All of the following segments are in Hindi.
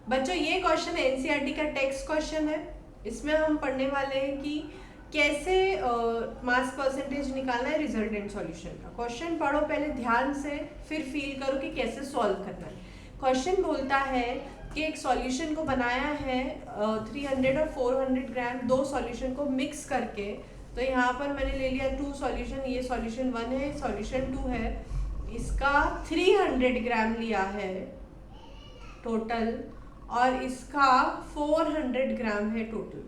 बच्चों ये क्वेश्चन एनसीईआरटी का टेक्स्ट क्वेश्चन है। इसमें हम पढ़ने वाले हैं कि कैसे मास परसेंटेज निकालना है रिजल्टेंट सॉल्यूशन का। क्वेश्चन पढ़ो पहले ध्यान से, फिर फील करो कि कैसे सॉल्व करना है। क्वेश्चन बोलता है कि एक सॉल्यूशन को बनाया है 300 और 400 ग्राम, दो सॉल्यूशन को मिक्स करके। तो यहाँ पर मैंने ले लिया 2 सॉल्यूशन, ये सॉल्यूशन 1 है, सॉल्यूशन 2 है। इसका 300 ग्राम लिया है टोटल, और इसका 400 ग्राम है टोटल।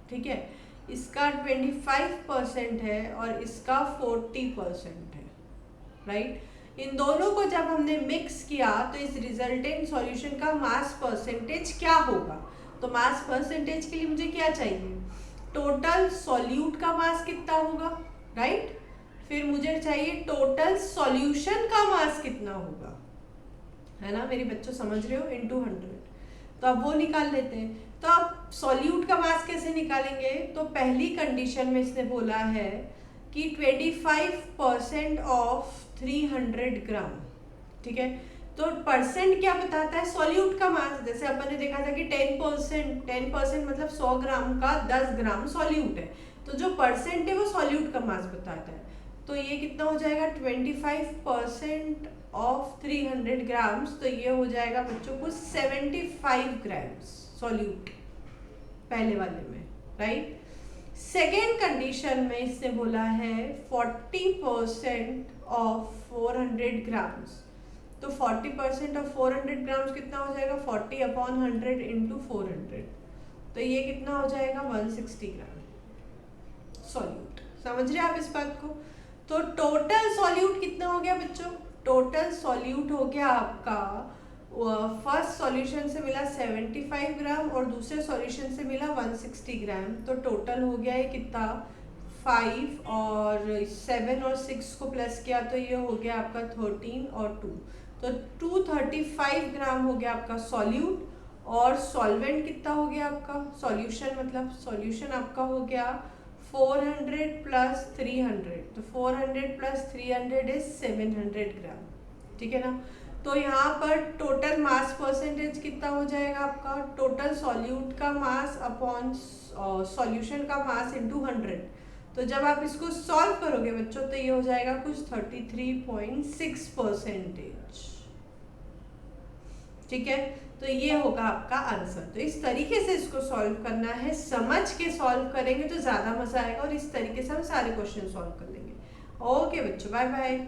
ठीक है, इसका 25% है और इसका 40% है, राइट। इन दोनों को जब हमने मिक्स किया तो इस रिजल्टेंट सॉल्यूशन का मास परसेंटेज क्या होगा। तो मास परसेंटेज के लिए मुझे क्या चाहिए, टोटल सॉल्यूट का मास कितना होगा, राइट। फिर मुझे चाहिए टोटल सॉल्यूशन का मास कितना होगा, है ना मेरे बच्चों, समझ रहे हो, इनटू 100। तो अब वो निकाल लेते हैं। तो अब सॉल्यूट का मास कैसे निकालेंगे, तो पहली कंडीशन में इसने बोला है कि 25% ऑफ 300 ग्राम। ठीक है, तो परसेंट क्या बताता है, सॉल्यूट का मास। जैसे अपन ने देखा था कि 10% मतलब 100 ग्राम का 10 ग्राम सॉल्यूट है, तो जो परसेंट है वो सॉल्यूट का मास बताता है। तो ये कितना हो जाएगा, 25% ऑफ 300 ग्राम्स, तो ये हो जाएगा बच्चों को 75 ग्राम्स सॉल्यूट पहले वाले में, राइट। सेकेंड कंडीशन में इसने बोला है 40% ऑफ 400 ग्राम्स। तो 40% ऑफ 400 ग्राम्स कितना हो जाएगा, 40/100 इंटू 400। तो ये कितना हो जाएगा, 160 ग्राम सॉल्यूट। समझ रहे आप इस बात को। तो टोटल सॉल्यूट कितना हो गया बच्चों, टोटल सॉल्यूट हो गया आपका, फर्स्ट सॉल्यूशन से मिला 75 ग्राम और दूसरे सॉल्यूशन से मिला 160 ग्राम। तो टोटल हो गया है कितना, 5 और 7 और 6 को प्लस किया तो ये हो गया आपका 13 और 2, तो 235 ग्राम हो गया आपका सॉल्यूट। और सॉल्वेंट कितना हो गया आपका, सॉल्यूशन मतलब सॉल्यूशन आपका हो गया 400 प्लस 300, तो 400 प्लस 300 इज 700 ग्राम। ठीक है ना। तो यहाँ पर टोटल मास परसेंटेज कितना हो जाएगा आपका, टोटल सॉल्यूट का मास अपॉन सॉल्यूशन का मास इंटू 100। तो जब आप इसको सॉल्व करोगे बच्चों तो ये हो जाएगा कुछ 33.6%। ठीक है, तो ये होगा आपका आंसर। तो इस तरीके से इसको सॉल्व करना है, समझ के सॉल्व करेंगे तो ज़्यादा मजा आएगा, और इस तरीके से हम सारे क्वेश्चन सॉल्व कर लेंगे। ओके बच्चों, बाय बाय।